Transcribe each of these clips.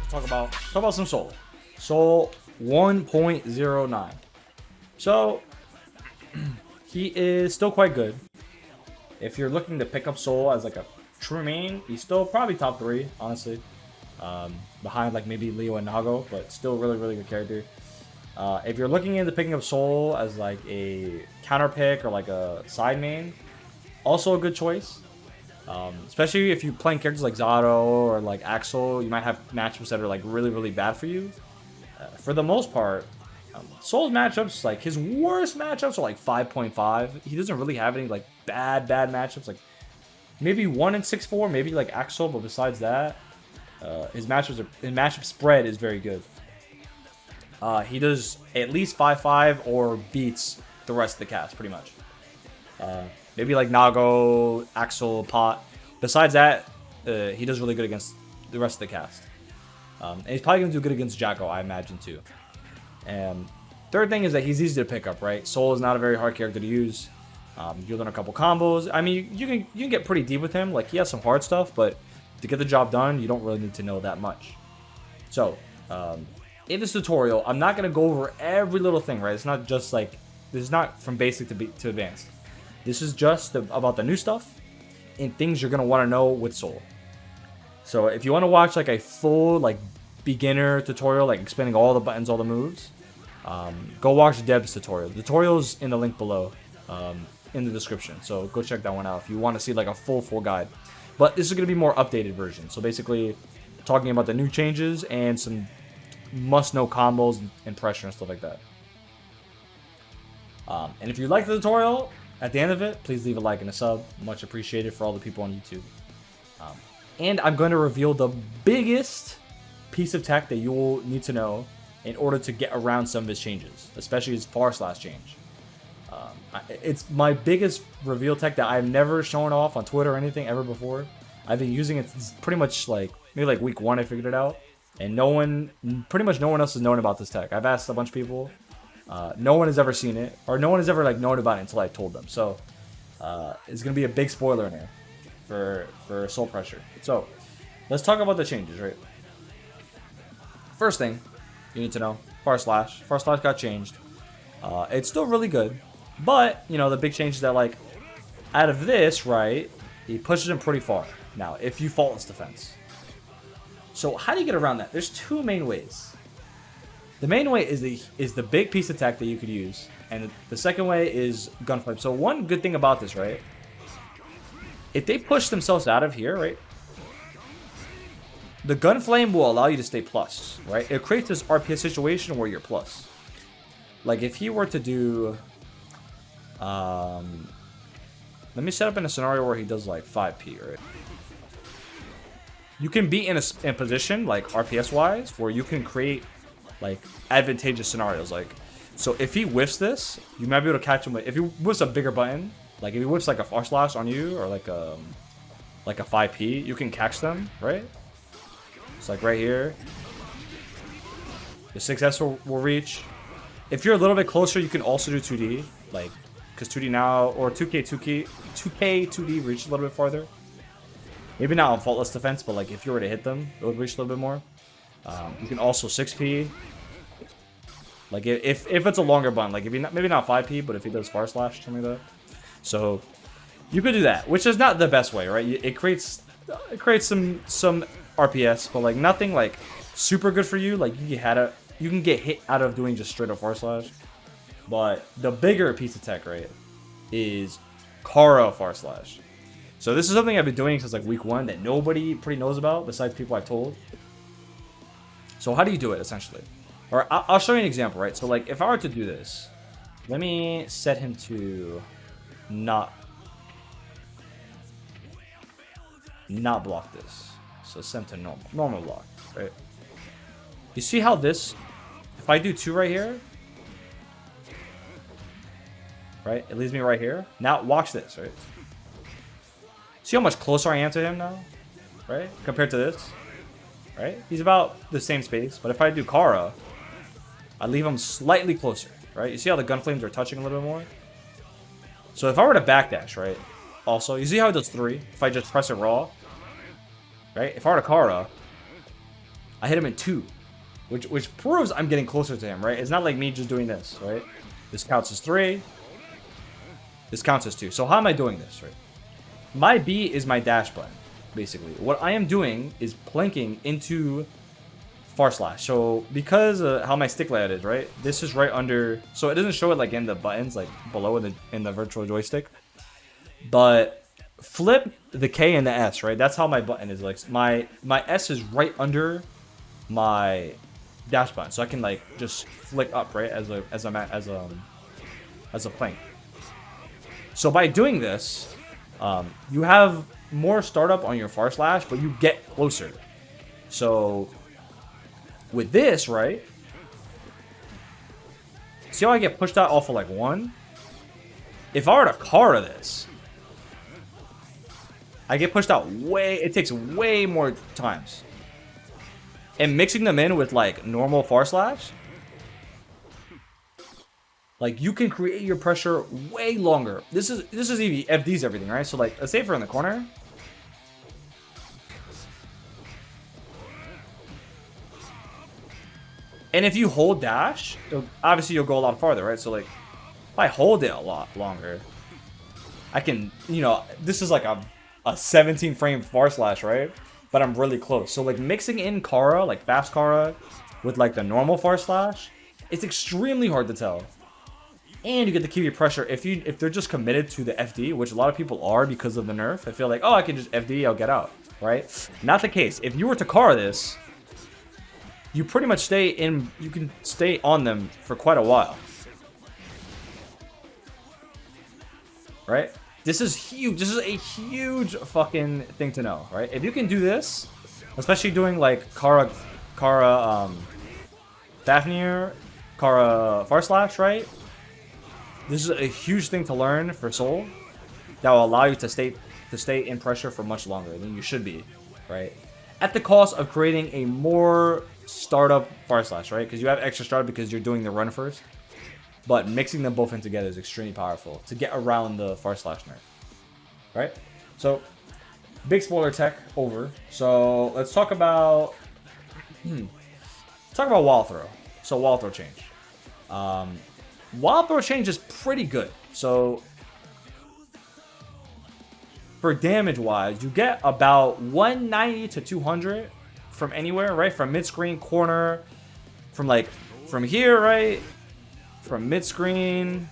Talk about some Soul. Soul 1.09. So he is still quite good. If you're looking to pick up Soul as like a true main, he's still probably top 3, honestly. Behind like maybe Leo and Nago, but still really good character. If you're looking into picking up Soul as like a counter pick or like a side main, also a good choice. Especially if you're playing characters like Zato or like Axel, you might have matchups that are like really bad for you. For the most part, Soul's matchups, like his worst matchups are like 5.5. He doesn't really have any like bad matchups. Like maybe 1 in 6-4, maybe like Axel, but besides that, his matchup spread is very good. He does at least 5-5 or beats the rest of the cast pretty much. Maybe like Nago, Axel, Pot. Besides that, he does really good against the rest of the cast. And he's probably going to do good against Jacko, I imagine, too. And third thing is that he's easy to pick up, right? Soul is not a very hard character to use. You'll learn a couple combos. I mean, you can get pretty deep with him. Like, he has some hard stuff, but to get the job done, you don't really need to know that much. So, in this tutorial, I'm not going to go over every little thing, right? It's not just like, this is not from basic to advanced. This is just about the new stuff and things you're going to want to know with Soul. So if you want to watch like a full like beginner tutorial, like explaining all the buttons, all the moves, go watch Deb's tutorial. The tutorial's in the link below in the description. So go check that one out if you want to see like a full guide. But this is going to be more updated version. So basically talking about the new changes and some must-know combos and pressure and stuff like that. And if you like the tutorial, at the end of it, please leave a like and a sub. Much appreciated for all the people on YouTube. And I'm going to reveal the biggest piece of tech that you will need to know in order to get around some of his changes, especially his far slash change. It's my biggest reveal tech that I've never shown off on Twitter or anything ever before. I've been using it pretty much like, maybe like week 1 I figured it out. And pretty much no one else has known about this tech. I've asked a bunch of people. No one has ever seen it, or no one has ever like known about it until I told them. So it's gonna be a big spoiler in there for Soul Pressure. So let's talk about the changes, right? First thing you need to know: Far Slash. Far Slash got changed. It's still really good, but you know the big change is that like out of this, right, he pushes him pretty far. Now, if you Faultless Defense. So how do you get around that? There's 2 main ways. The main way is the big piece of tech that you could use, and the second way is Gunflame. So one good thing about this, right? If they push themselves out of here, right? The Gunflame will allow you to stay plus, right? It creates this RPS situation where you're plus. Like if he were to do, let me set up in a scenario where he does like 5p, right? You can be in a position like RPS wise where you can create like advantageous scenarios. Like, so if he whiffs this, you might be able to catch him with, if he whiffs a bigger button, like if he whiffs like a Far Slash on you or like a 5p, you can catch them, right? It's like right here. The 6S will reach. If you're a little bit closer, you can also do 2D, like, because 2D now, or 2K 2D reaches a little bit farther. Maybe not on Faultless Defense, but like if you were to hit them, it would reach a little bit more. You can also 6p. Like if it's a longer button, like if he maybe not 5p, but if he does Far Slash, something like that. So you could do that, which is not the best way, right? It creates some RPS, but like nothing like super good for you. Like you can get hit out of doing just straight up Far Slash. But the bigger piece of tech, right, is Kara Far Slash. So this is something I've been doing since like week 1 that nobody pretty knows about besides people I've told. So how do you do it, essentially? Or I'll show you an example, right? So like if I were to do this, let me set him to not block this. So set him to normal block, right? You see how this, if I do 2 right here, right? It leaves me right here. Now watch this, right? See how much closer I am to him now, right? Compared to this, right? He's about the same space, but if I do Kara, I leave him slightly closer, right? You see how the Gunflames are touching a little bit more? So if I were to backdash, right? Also, you see how it does 3 if I just press it raw, right? If I were to Kara, I hit him in 2, which proves I'm getting closer to him, right? It's not like me just doing this, right? This counts as 3. This counts as 2. So how am I doing this, right? My B is my dash button, basically. What I am doing is planking into far slash. So because how my stick layout is, right? This is right under, so it doesn't show it like in the buttons, like below in the virtual joystick. But flip the K and the S, right? That's how my button is. Like my S is right under my dash button, so I can like just flick up, right, as a plank. So by doing this, you have more startup on your far slash, but you get closer. So with this, right? See how I get pushed out off of like 1? If I were to Kara this, I get pushed out way, it takes way more times. And mixing them in with like normal far slash, like you can create your pressure way longer. This is even FD's everything, right? So like let's say if we're in the corner. And if you hold dash, obviously you'll go a lot farther, right? So like if I hold it a lot longer, I can, you know, this is like a 17 frame far slash, right? But I'm really close. So like mixing in Kara, like fast Kara, with like the normal far slash, it's extremely hard to tell. And you get to keep your pressure if they're just committed to the FD, which a lot of people are because of the nerf. I feel like, oh, I can just FD, I'll get out, right? Not the case. If you were to Kara this, you pretty much you can stay on them for quite a while. Right? This is huge. This is a huge fucking thing to know, right? If you can do this, especially doing like Kara Fafnir, Kara far slash, right? This is a huge thing to learn for Soul that will allow you to stay in pressure for much longer than you should be, right? At the cost of creating a more startup far slash, right? Because you have extra startup because you're doing the run first. But mixing them both in together is extremely powerful to get around the far slash nerf, right? So, big spoiler tech over. So let's talk about wall throw. So wall throw change. Wall throw change is pretty good. So for damage wise, you get about 190 to 200 from anywhere, right? From mid screen, corner, from here, right? From mid-screen,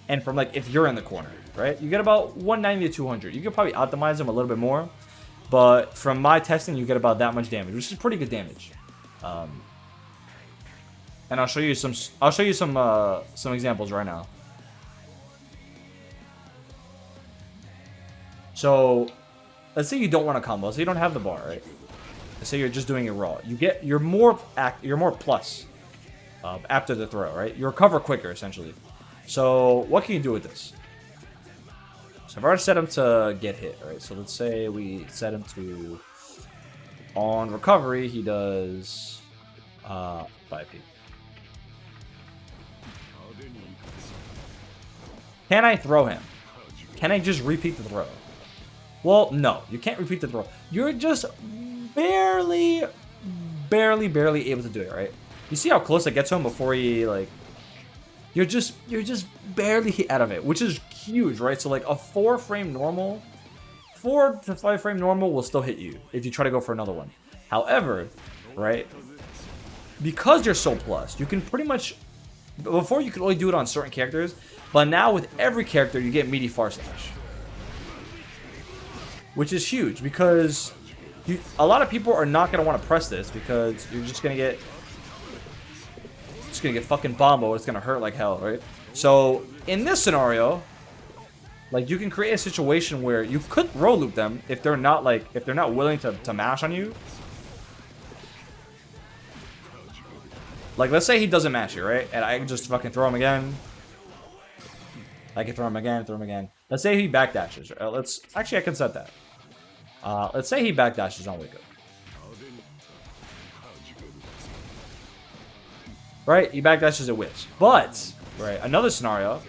and from like if you're in the corner, right? You get about 190 to 200. You could probably optimize them a little bit more, but from my testing, you get about that much damage, which is pretty good damage. And I'll show you some examples right now. So let's say you don't want to combo, so you don't have the bar, right? Let's say you're just doing it raw. You're more plus. After the throw, right? You recover quicker, essentially. So, what can you do with this? So, I've already set him to get hit, right? So, let's say we set him to... On recovery, he does... 5p. Can I throw him? Can I just repeat the throw? Well, no. You can't repeat the throw. You're just barely able to do it, right? You see how close I get to him before he, like... You're just barely hit out of it, which is huge, right? So, like, a 4 frame normal... 4 to 5 frame normal will still hit you if you try to go for another one. However, right? Because you're so plus, you can pretty much... Before, you could only do it on certain characters, but now with every character, you get meaty far slash. Which is huge, because... a lot of people are not going to want to press this, because you're just going to get... fucking bombo. It's gonna hurt like hell, right? So in this scenario, like you can create a situation where you could roll loop them if they're not willing to mash on you. Like let's say he doesn't mash you, right? And I can just fucking throw him again. I can throw him again. Let's say he backdashes. I can set that. Let's say he backdashes on wake up. Right? He backdashes, it whips. But, right, another scenario.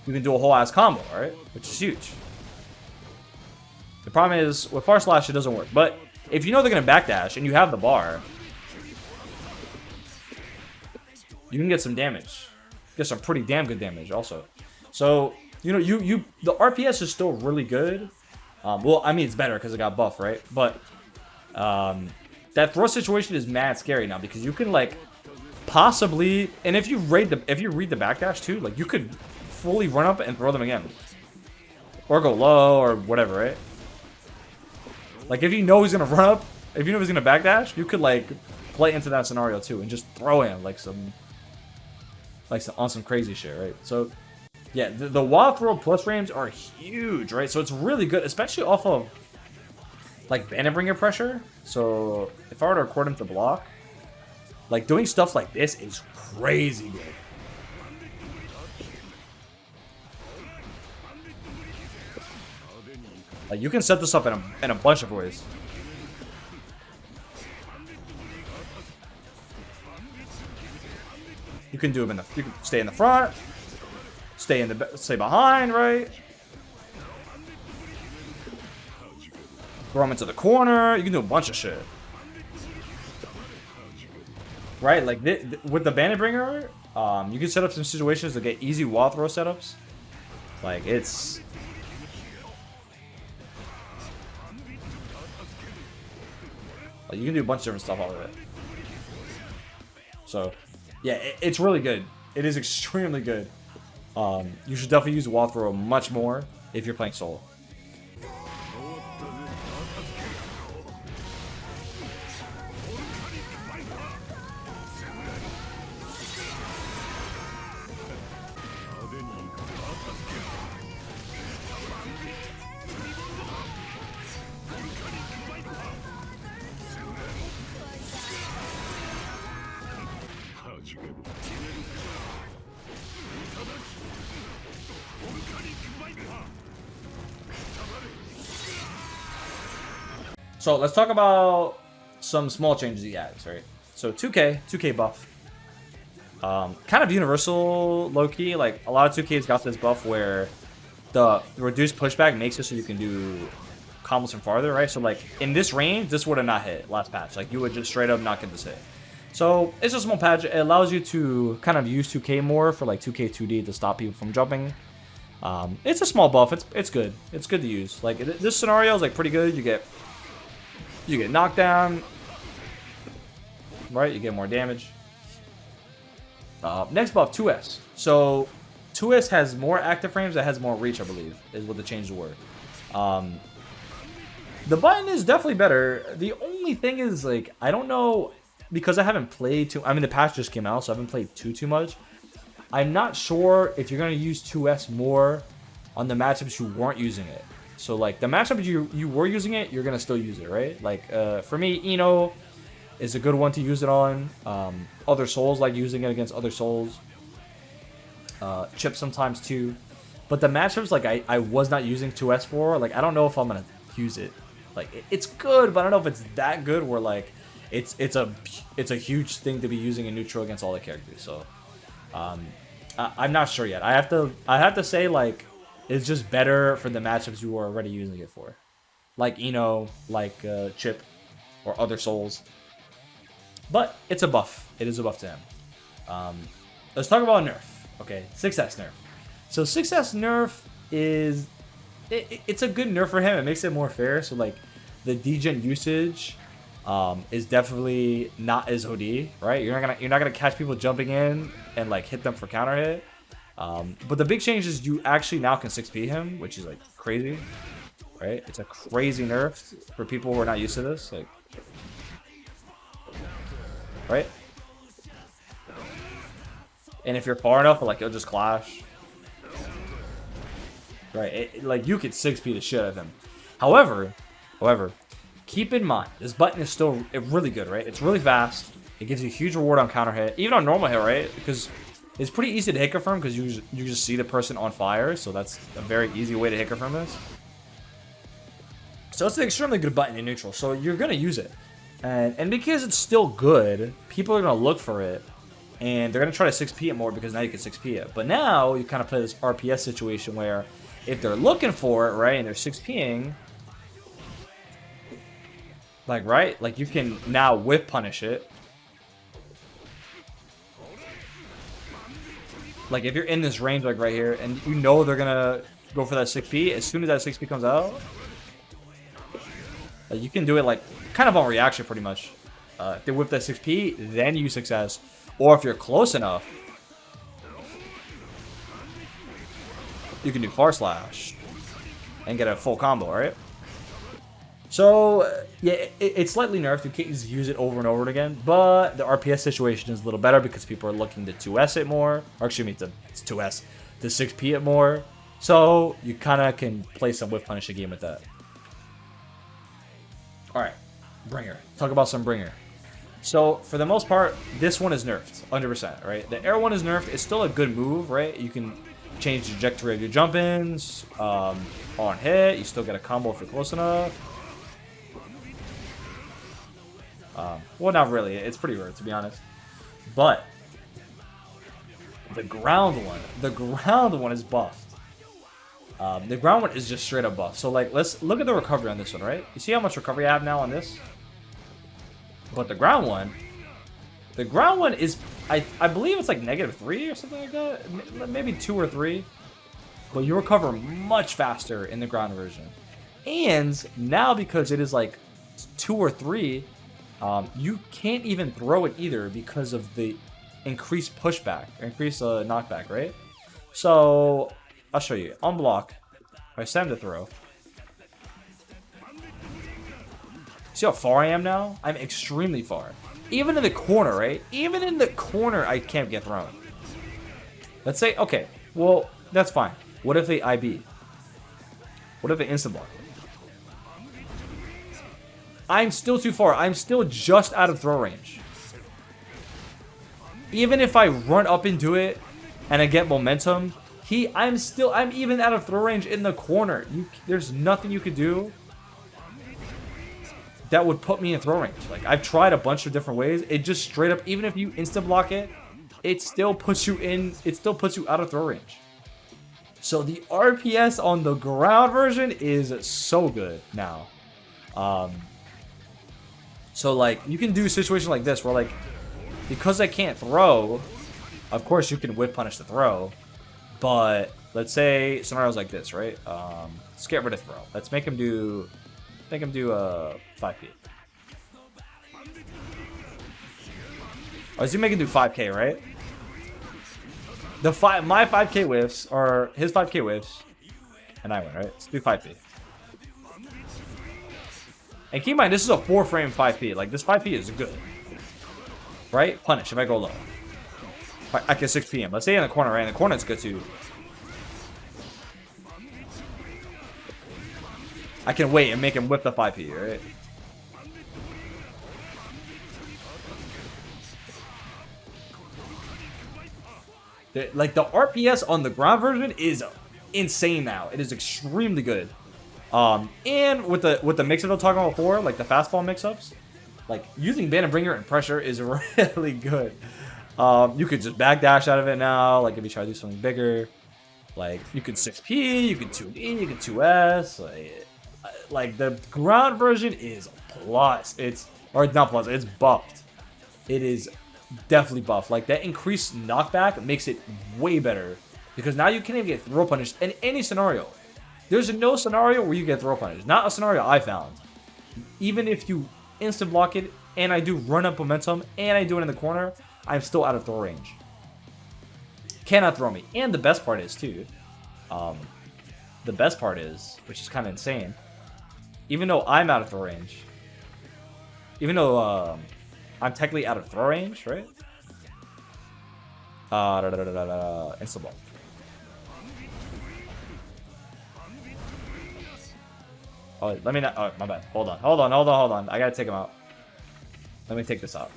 you can do a whole ass combo, right? Which is huge. The problem is, with Far Slash, it doesn't work. But if you know they're going to backdash and you have the bar, you can get some damage. Get some pretty damn good damage also. So, you know, the RPS is still really good. Well, I mean, it's better because it got buffed, right? But that throw situation is mad scary now because you can, like, possibly... And if you read the backdash, too, like, you could fully run up and throw them again. Or go low or whatever, right? Like, if you know he's going to run up, if you know he's going to backdash, you could, like, play into that scenario, too, and just throw him, like, on some crazy shit, right? So, yeah, the wild throw plus frames are huge, right? So it's really good, especially off of, like, Bandit Bringer pressure. So, if I were to record him to block, like, doing stuff like this is crazy good. Like, you can set this up in a bunch of ways. You can do them you can stay in the front, stay behind, right? Throw them into the corner. You can do a bunch of shit, right? Like with the Bandit Bringer, you can set up some situations to get easy wall throw setups. Like it's. Like, you can do a bunch of different stuff out of it. So, yeah, it's really good. It is extremely good. You should definitely use wall throw much more if you're playing solo. So let's talk about some small changes he adds, right? So 2K buff. Kind of universal, low-key. Like, a lot of 2K's got this buff where the reduced pushback makes it so you can do combos from farther, right? So, like, in this range, this would have not hit last patch. Like, you would just straight up not get this hit. So, it's a small patch. It allows you to kind of use 2K more for, like, 2K 2D to stop people from jumping. It's a small buff. It's good. It's good to use. Like, this scenario is, like, pretty good. You get knocked down, right? You get more damage. Next buff, 2S. So 2S has more active frames. That has more reach, I believe, is what the changes were. The button is definitely better. The only thing is, like, I don't know, because I haven't played too. I mean, the patch just came out, so I haven't played too much. I'm not sure if you're gonna use 2S more on the matchups you weren't using it. So, like, the matchup you were using it, you're going to still use it, right? Like, for me, Ino is a good one to use it on. Other Souls like using it against other Souls. Chip sometimes, too. But the matchups, like, I was not using 2S for, like, I don't know if I'm going to use it. Like, it's good, but I don't know if it's that good where, like, it's a huge thing to be using in neutral against all the characters. So, I'm not sure yet. I have to say, like, it's just better for the matchups you were already using it for. Like Ino, like Chip, or other Souls. But it's a buff. It is a buff to him. Let's talk about nerf. Okay, 6S nerf. So 6S nerf is... It's a good nerf for him. It makes it more fair. So, like, the degen usage is definitely not as OD, right? You're not gonna catch people jumping in and, like, hit them for counter hit. But the big change is you actually now can 6P him, which is, like, crazy, right? It's a crazy nerf for people who are not used to this, like, right? And if you're far enough, like, it'll just clash, right? Like, you could 6P the shit out of him. However, keep in mind, this button is still really good, right? It's really fast. It gives you a huge reward on counter hit, even on normal hit, right? Because it's pretty easy to hit confirm because you just see the person on fire, so that's a very easy way to hit confirm this. So it's an extremely good button in neutral, so you're gonna use it, and because it's still good, people are gonna look for it, And they're going to try to 6P it more because now you can 6P it. But now you kind of play this RPS situation where if they're looking for it, right, and they're 6Ping, like, right, like you can now whip punish it. Like if you're in this range, like right here, and you know they're going to go for that 6P, as soon as that 6P comes out, like you can do it like kind of on reaction pretty much. If they whip that 6P, then you success. Or if you're close enough, you can do Far Slash and get a full combo, right? So, yeah, it's slightly nerfed. You can't just use it over and over again. But the RPS situation is a little better because people are looking to 2S it more. Or excuse me, it's 2S. To 6P it more. So, you kind of can play some whip punish a game with that. Alright, Bringer. Talk about some Bringer. So, for the most part, this one is nerfed, 100%, right? The air one is nerfed. It's still a good move, right? You can change the trajectory of your jump-ins. On hit, you still get a combo if you're close enough. Well, not really. It's pretty rare, to be honest. But, the ground one is buffed. The ground one is just straight up buffed. So, like, let's look at the recovery on this one, right? You see how much recovery I have now on this? But the ground one is, I believe it's like -3 or something like that. Maybe 2 or 3. But you recover much faster in the ground version. And now because it is like 2 or 3, you can't even throw it either because of the increased pushback, or increased knockback, right? So, I'll show you. On block, if I send to throw. See how far I am now? I'm extremely far. Even in the corner, right? Even in the corner, I can't get thrown. Let's say, okay, well, that's fine. What if they IB? What if they instant block? I'm still too far. I'm still just out of throw range. Even if I run up into it and I get momentum, I'm even out of throw range in the corner. There's nothing you could do that would put me in throw range. Like, I've tried a bunch of different ways. It just straight up, even if you instant block it, it still puts you out of throw range. So the RPS on the ground version is so good now. So like, you can do a situation like this where like, because I can't throw, of course you can whip punish the throw, but let's say scenarios like this, right? Let's get rid of throw. Let's make him do 5P. Let's make him do 5K, right? My 5K whiffs are his 5K whiffs, and I win, right? Let's do 5P. And keep in mind, this is a 4-frame 5P. Like, this 5P is good. Right? Punish if I go low. I can 6P him. Let's say in the corner, right? In the corner, it's good too. I can wait and make him whip the 5P, right? Like, the RPS on the ground version is insane now. It is extremely good. And with the mix-up I was talking about before, like the fastball mix-ups, like using Band and Bringer and pressure is really good. You could just backdash out of it now. Like if you try to do something bigger, like you could 6P, you could 2E, you could 2S. Like the ground version is plus. It's buffed. It is definitely buffed. Like that increased knockback makes it way better because now you can't even get throw punished in any scenario. There's no scenario where you get throw punished. Not a scenario I found. Even if you instant block it, and I do run up momentum, and I do it in the corner, I'm still out of throw range. Cannot throw me. And the best part is, too, which is kind of insane, even though I'm out of throw range, even though I'm technically out of throw range, right? Instant block. Oh, let me not. Oh, my bad. Hold on. I gotta take him out. Let me take this out.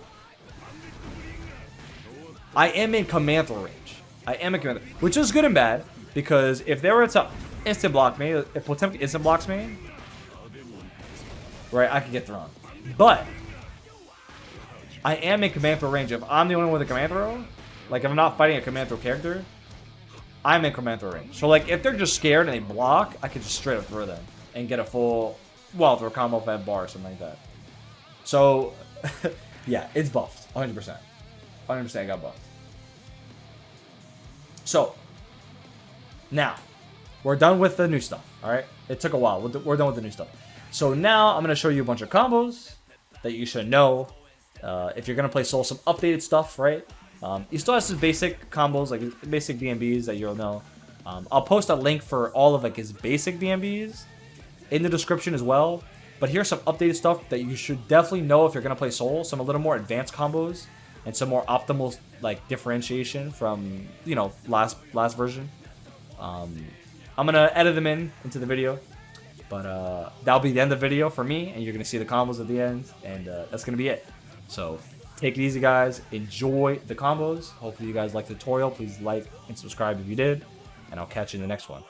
I am in command throw range. Which is good and bad, because if they were to instant block me, if Potemkin instant blocks me, right, I could get thrown. But I am in command throw range. If I'm the only one with a command throw, like if I'm not fighting a command throw character, I'm in command throw range. So like if they're just scared and they block, I can just straight up throw them and get a full wall throw combo fed bar or something like that. So yeah, it's buffed 100%. 100% got buffed. So now we're done with the new stuff. All right, it took a while. We're done with the new stuff. So now I'm gonna show you a bunch of combos that you should know if you're gonna play Soul. Some updated stuff, right? You still have some basic combos, like basic BMBs that you'll know. I'll post a link for all of like his basic BMBs in the description as well. But here's some updated stuff that you should definitely know if you're gonna play Soul. Some a little more advanced combos and some more optimal like differentiation from last version. I'm gonna edit them into the video, but that'll be the end of the video for me, and you're gonna see the combos at the end, and that's gonna be it. So take it easy, guys. Enjoy the combos. Hopefully you guys like the tutorial. Please like and subscribe if you did, and I'll catch you in the next one.